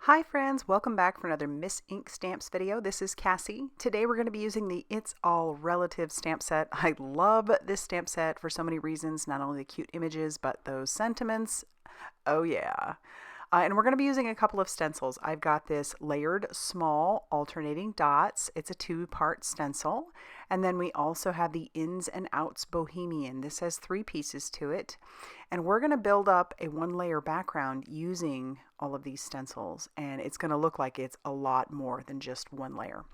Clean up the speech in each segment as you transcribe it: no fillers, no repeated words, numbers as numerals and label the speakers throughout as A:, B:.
A: Hi friends, welcome back for another Miss Ink Stamps video. This is Cassie. Today we're going to be using the It's All Relative stamp set. I love this stamp set for so many reasons, not only the cute images, but those sentiments. Oh yeah. And we're going to be using a couple of stencils. I've got this layered small alternating dots. It's a two-part stencil. And then we also have the Ins and Outs Bohemian. This has 3 pieces to it. And we're going to build up a 1-layer background using all of these stencils. And it's going to look like it's a lot more than just 1 layer.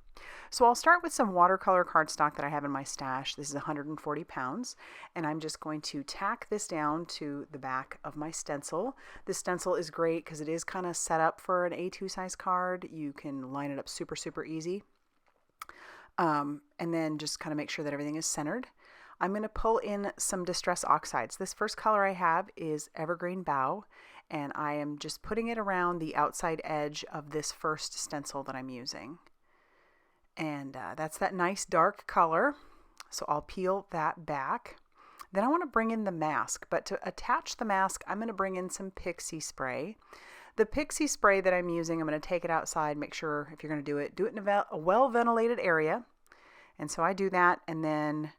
A: So I'll start with some watercolor cardstock that I have in my stash. This is 140 pounds, and I'm just going to tack this down to the back of my stencil. This stencil is great because it is kind of set up for an A2 size card. You can line it up super easy. And then just kind of make sure that everything is centered. I'm going to pull in some Distress Oxides. This first color I have is Evergreen BOUGH, and I am just putting it around the outside edge of this first stencil that I'm using. And that's that nice dark color. So I'll peel that back. Then I want to bring in the mask, but to attach the mask, I'm going to bring in some PIXIE spray. The PIXIE spray that I'm using, I'm going to take it outside, make sure if you're going to do it in a well-ventilated area. And so I do that and then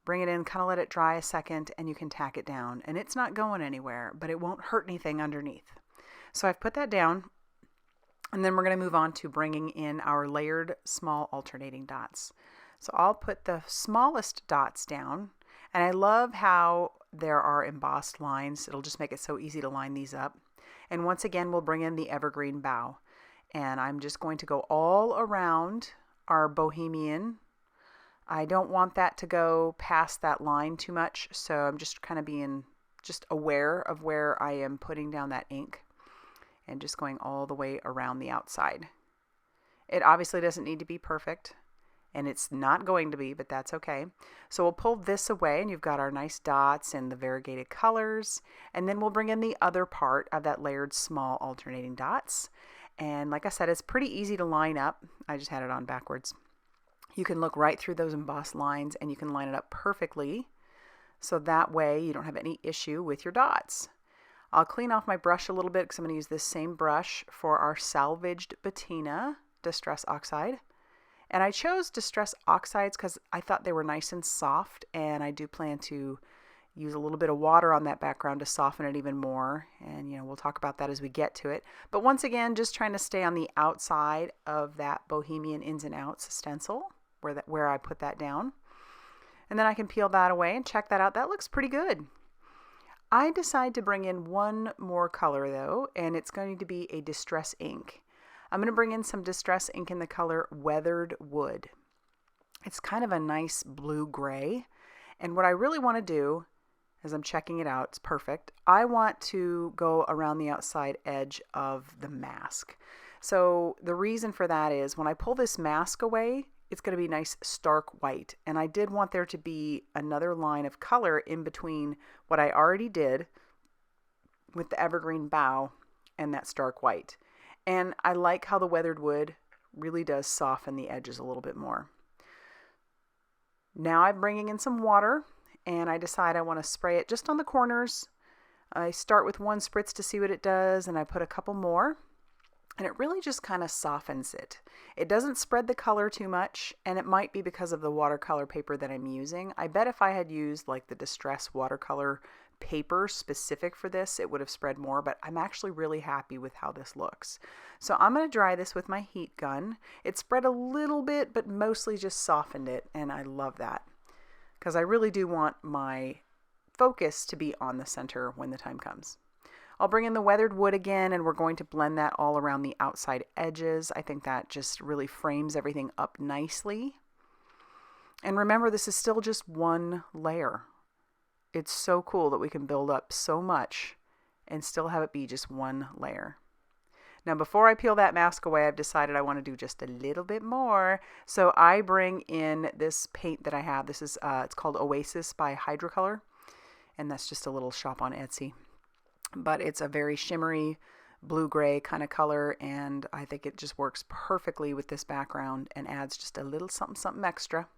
A: bring it in, kind of let it dry a second, and you can tack it down. And it's not going anywhere, but it won't hurt anything underneath. So I've put that down. And then we're going to move on to bringing in our layered small alternating dots. So I'll put the smallest dots down, and I love how there are embossed lines. It'll just make it so easy to line these up. And once again, we'll bring in the Evergreen BOUGH. And I'm just going to go all around our Bohemian. I don't want that to go past that line too much, so I'm just kind of being just aware of where I am putting down that ink. And just going all the way around the outside. It obviously doesn't need to be perfect, and it's not going to be, but that's okay. So we'll pull this away, and you've got our nice dots and the variegated colors, and then we'll bring in the other part of that layered small alternating dots. And like I said, it's pretty easy to line up. I just had it on backwards. You can look right through those embossed lines, and you can line it up perfectly, so that way you don't have any issue with your dots. I'll clean off my brush a little bit because I'm going to use this same brush for our Salvaged Patina Distress Oxide. And I chose Distress Oxides because I thought they were nice and soft, and I do plan to use a little bit of water on that background to soften it even more. And we'll talk about that as we get to it. But once again, just trying to stay on the outside of that Bohemian Ins and Outs stencil where I put that down. And then I can peel that away and check that out. That looks pretty good. I decide to bring in one more color though, and it's going to be a distress ink. I'm going to bring in some distress ink in the color Weathered Wood. It's kind of a nice blue-gray, and what I really want to do, as I'm checking it out, it's perfect, I want to go around the outside edge of the mask. So the reason for that is when I pull this mask away, it's going to be nice stark white, and I did want there to be another line of color in between what I already did with the Evergreen BOUGH and that stark white. And I like how the Weathered Wood really does soften the edges a little bit more. Now I'm bringing in some water, and I decide I want to spray it just on the corners. I start with 1 spritz to see what it does, and I put a couple more. And it really just kind of softens it. It doesn't spread the color too much, and it might be because of the watercolor paper that I'm using. I bet if I had used like the Distress watercolor paper specific for this, it would have spread more, but I'm actually really happy with how this looks. So I'm going to dry this with my heat gun. It spread a little bit, but mostly just softened it, and I love that because I really do want my focus to be on the center when the time comes. I'll bring in the Weathered Wood again, and we're going to blend that all around the outside edges. I think that just really frames everything up nicely. And remember, this is still just 1 layer. It's so cool that we can build up so much and still have it be just 1 layer. Now, before I peel that mask away, I've decided I want to do just a little bit more. So I bring in this paint that I have. This is it's called Oasis by Hydrocolor, and that's just a little shop on Etsy. But it's a very shimmery blue-gray kind of color, and I think it just works perfectly with this background and adds just a little something extra.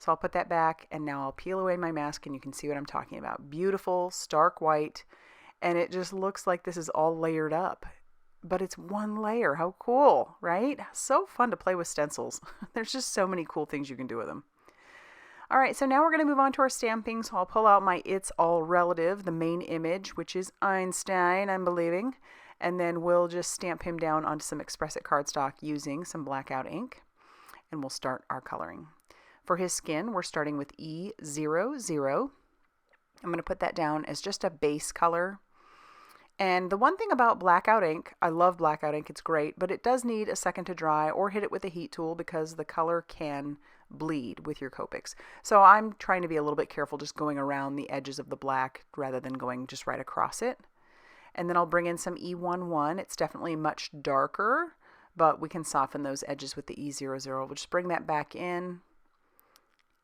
A: So I'll put that back, and now I'll peel away my mask, and you can see what I'm talking about. Beautiful, stark white, and it just looks like this is all layered up. but it's one layer. How cool, right? So fun to play with stencils. There's just so many cool things you can do with them. All right, so now we're going to move on to our stamping. So I'll pull out my It's All Relative, the main image, which is Einstein, I'm believing. And then we'll just stamp him down onto some Express It cardstock using some blackout ink. And we'll start our coloring. For his skin, we're starting with E00. I'm going to put that down as just a base color. And the one thing about blackout ink, I love blackout ink, it's great, but it does need a second to dry or hit it with a heat tool because the color can bleed with your Copics. So I'm trying to be a little bit careful just going around the edges of the black rather than going just right across it. And then I'll bring in some E11. It's definitely much darker, but we can soften those edges with the E00. We'll just bring that back in,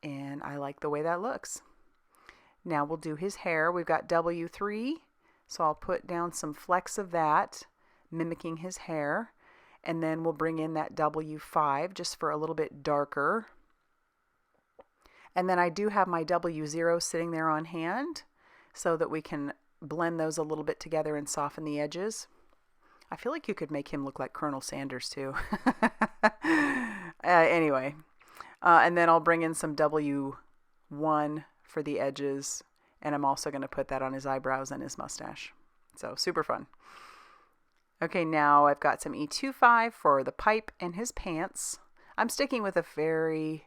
A: and I like the way that looks. Now we'll do his hair. We've got W3. So I'll put down some flecks of that, mimicking his hair, and then we'll bring in that W5 just for a little bit darker. And then I do have my W0 sitting there on hand so that we can blend those a little bit together and soften the edges. I feel like you could make him look like Colonel Sanders too. Anyway, and then I'll bring in some W1 for the edges. And I'm also going to put that on his eyebrows and his mustache. So super fun. Okay, now I've got some E25 for the pipe and his pants. I'm sticking with a very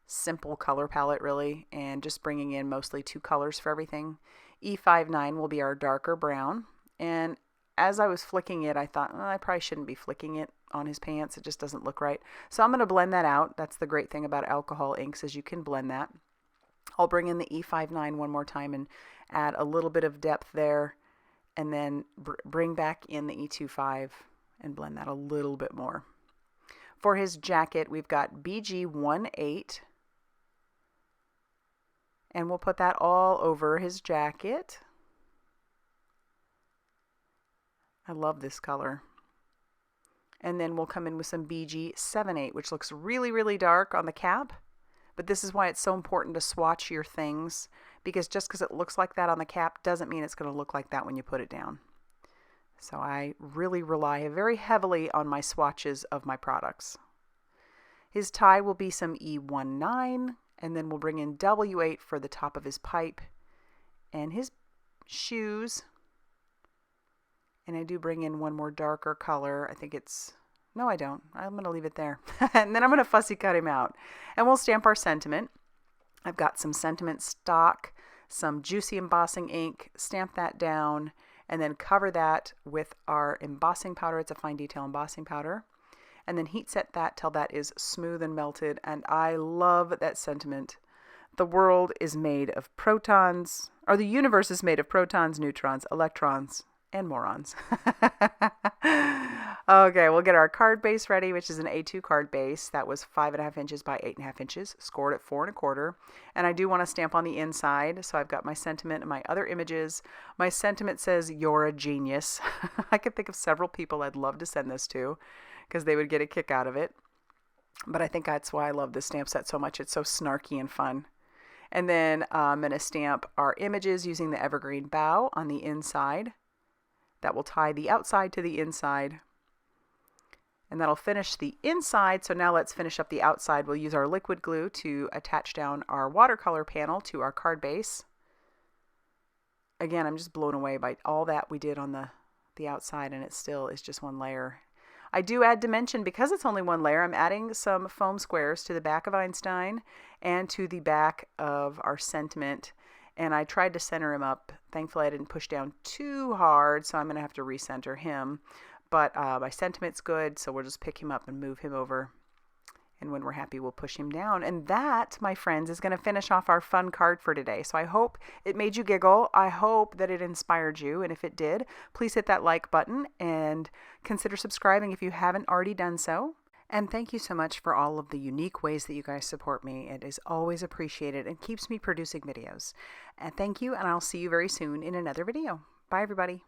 A: simple color palette really, and just bringing in mostly 2 colors for everything. E59 will be our darker brown. And as I was flicking it, I thought, I probably shouldn't be flicking it on his pants. It just doesn't look right. So I'm going to blend that out. That's the great thing about alcohol inks is you can blend that. I'll bring in the E59 one more time and add a little bit of depth there, and then bring back in the E25 and blend that a little bit more. For his jacket, we've got BG18, and we'll put that all over his jacket. I love this color. And then we'll come in with some BG78, which looks really, really dark on the cap. But this is why it's so important to swatch your things, because just because it looks like that on the cap doesn't mean it's going to look like that when you put it down. So I really rely very heavily on my swatches of my products. His tie will be some E19, and then we'll bring in W8 for the top of his pipe and his shoes. And I do bring in one more darker color. I think it's... No, I don't. I'm going to leave it there. And then I'm going to fussy cut him out. And we'll stamp our sentiment. I've got some sentiment stock, some juicy embossing ink, stamp that down, and then cover that with our embossing powder. It's a fine detail embossing powder. And then heat set that till that is smooth and melted. And I love that sentiment. The world is made of protons, or the universe is made of protons, neutrons, electrons, and morons. Okay, we'll get our card base ready, which is an A2 card base. That was 5.5 inches by 8.5 inches, scored at 4.25. And I do want to stamp on the inside, so I've got my sentiment and my other images. My sentiment says, "You're a genius." I could think of several people I'd love to send this to, because they would get a kick out of it. But I think that's why I love this stamp set so much. It's so snarky and fun. And then I'm going to stamp our images using the Evergreen BOUGH on the inside. That will tie the outside to the inside. And that'll finish the inside. So now let's finish up the outside. We'll use our liquid glue to attach down our watercolor panel to our card base. Again, I'm just blown away by all that we did on the outside, and it still is just one layer. I do add dimension because it's only one layer. I'm adding some foam squares to the back of Einstein and to the back of our sentiment. And I tried to center him up. Thankfully, I didn't push down too hard, so I'm going to have to recenter him. But my sentiment's good, so we'll just pick him up and move him over. And when we're happy, we'll push him down. And that, my friends, is going to finish off our fun card for today. So I hope it made you giggle. I hope that it inspired you. And if it did, please hit that like button and consider subscribing if you haven't already done so. And thank you so much for all of the unique ways that you guys support me. It is always appreciated and keeps me producing videos. And thank you, and I'll see you very soon in another video. Bye, everybody.